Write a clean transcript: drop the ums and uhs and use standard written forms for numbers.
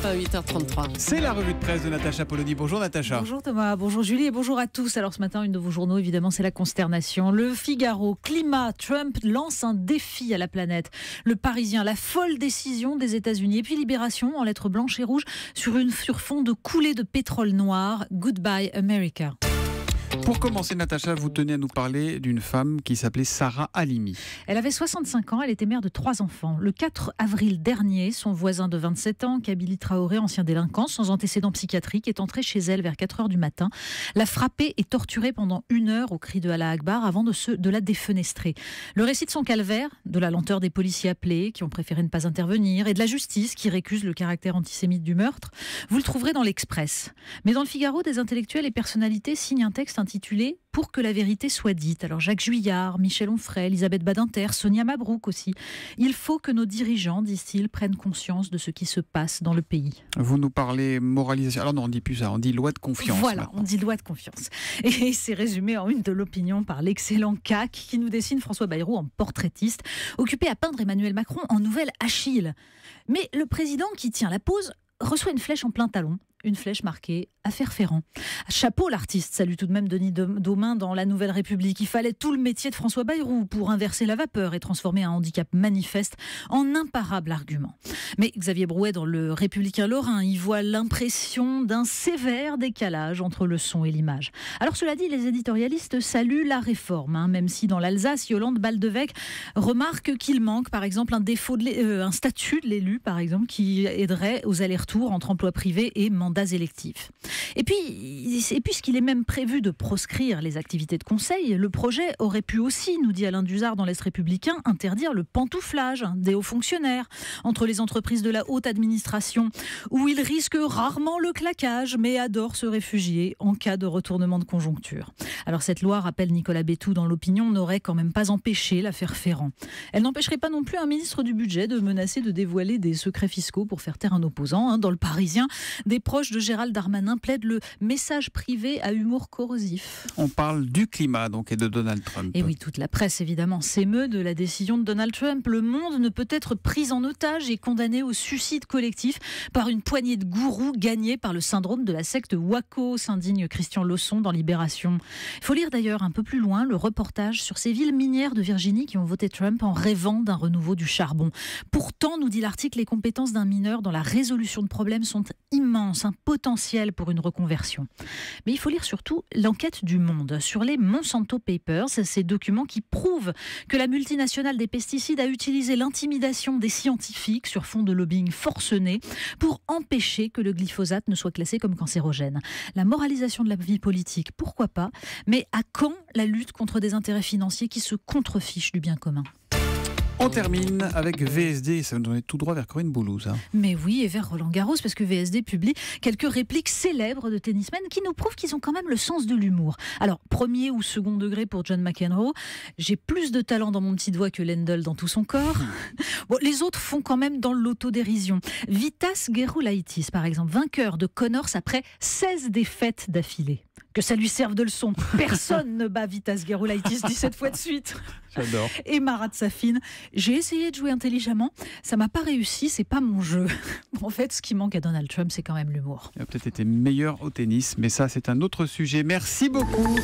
à 8h33. C'est la revue de presse de Natacha Polony. Bonjour Natacha. Bonjour Thomas, bonjour Julie et bonjour à tous. Alors ce matin, une de vos journaux, évidemment, c'est la consternation. Le Figaro, climat, Trump lance un défi à la planète. Le Parisien, la folle décision des États-Unis. Et puis Libération, en lettres blanches et rouges, sur fond de coulée de pétrole noir. Goodbye America. Pour commencer, Natacha, vous tenez à nous parler d'une femme qui s'appelait Sarah Halimi. Elle avait 65 ans, elle était mère de 3 enfants. Le 4 avril dernier, son voisin de 27 ans, Kabili Traoré, ancien délinquant, sans antécédent psychiatrique, est entré chez elle vers 4h du matin, l'a frappée et torturée pendant 1 heure au cri de Allah Akbar avant de la défenestrer. Le récit de son calvaire, de la lenteur des policiers appelés, qui ont préféré ne pas intervenir, et de la justice, qui récuse le caractère antisémite du meurtre, vous le trouverez dans l'Express. Mais dans le Figaro, des intellectuels et personnalités signent un texte intitulé « Pour que la vérité soit dite ». Alors Jacques Juillard, Michel Onfray, Elisabeth Badinter, Sonia Mabrouk aussi. Il faut que nos dirigeants, disent-ils, prennent conscience de ce qui se passe dans le pays. Vous nous parlez moralisation. Alors non, on dit plus ça, on dit loi de confiance. Voilà, maintenant. on dit loi de confiance. Et c'est résumé en une de l'opinion par l'excellent CAC qui nous dessine François Bayrou en portraitiste, occupé à peindre Emmanuel Macron en nouvelle Achille. Mais le président qui tient la pose reçoit une flèche en plein talon. Une flèche marquée « Affaire Ferrand ». Chapeau l'artiste, salue tout de même Denis Daumin dans La Nouvelle République. Il fallait tout le métier de François Bayrou pour inverser la vapeur et transformer un handicap manifeste en imparable argument. Mais Xavier Brouet, dans Le Républicain Lorrain, y voit l'impression d'un sévère décalage entre le son et l'image. Alors cela dit, les éditorialistes saluent la réforme, même si dans l'Alsace, Yolande Baldeweg remarque qu'il manque par exemple un statut de l'élu, par exemple, qui aiderait aux allers-retours entre emploi privé et mandats électifs. Et puisqu'il est même prévu de proscrire les activités de conseil, le projet aurait pu aussi, nous dit Alain Duzard dans l'Est républicain, interdire le pantouflage des hauts fonctionnaires entre les entreprises de la haute administration, où ils risquent rarement le claquage, mais adorent se réfugier en cas de retournement de conjoncture. Alors cette loi, rappelle Nicolas Bétou dans l'Opinion, n'aurait quand même pas empêché l'affaire Ferrand. Elle n'empêcherait pas non plus un ministre du budget de menacer de dévoiler des secrets fiscaux pour faire taire un opposant. Dans Le Parisien, des proches de Gérald Darmanin plaident le message privé à humour corrosif. On parle du climat donc et de Donald Trump. Et oui, toute la presse évidemment s'émeut de la décision de Donald Trump. Le monde ne peut être pris en otage et condamné au suicide collectif par une poignée de gourous gagnés par le syndrome de la secte Waco, s'indigne Christian Lausson dans Libération. Il faut lire d'ailleurs un peu plus loin le reportage sur ces villes minières de Virginie qui ont voté Trump en rêvant d'un renouveau du charbon. Pourtant, nous dit l'article, les compétences d'un mineur dans la résolution de problèmes sont immenses, un potentiel pour une reconversion. Mais il faut lire surtout l'enquête du Monde sur les Monsanto Papers, ces documents qui prouvent que la multinationale des pesticides a utilisé l'intimidation des scientifiques sur fond de lobbying forcené pour empêcher que le glyphosate ne soit classé comme cancérogène. La moralisation de la vie politique, pourquoi pas, mais à quand la lutte contre des intérêts financiers qui se contrefichent du bien commun ? On termine avec VSD, ça nous donnait tout droit vers Corinne Boulou, ça. Mais oui, et vers Roland Garros, parce que VSD publie quelques répliques célèbres de tennismen qui nous prouvent qu'ils ont quand même le sens de l'humour. Alors, premier ou second degré pour John McEnroe, j'ai plus de talent dans mon petit doigt que Lendl dans tout son corps. Bon, les autres font quand même dans l'autodérision. Vitas Gerulaitis, par exemple, vainqueur de Connors après 16 défaites d'affilée. Que ça lui serve de leçon. Personne ne bat Vitas Gerulaitis 17 fois de suite. J'adore. Et Marat Safin, j'ai essayé de jouer intelligemment, ça m'a pas réussi, c'est pas mon jeu. En fait, ce qui manque à Donald Trump, c'est quand même l'humour. Il a peut-être été meilleur au tennis, mais ça, c'est un autre sujet. Merci beaucoup.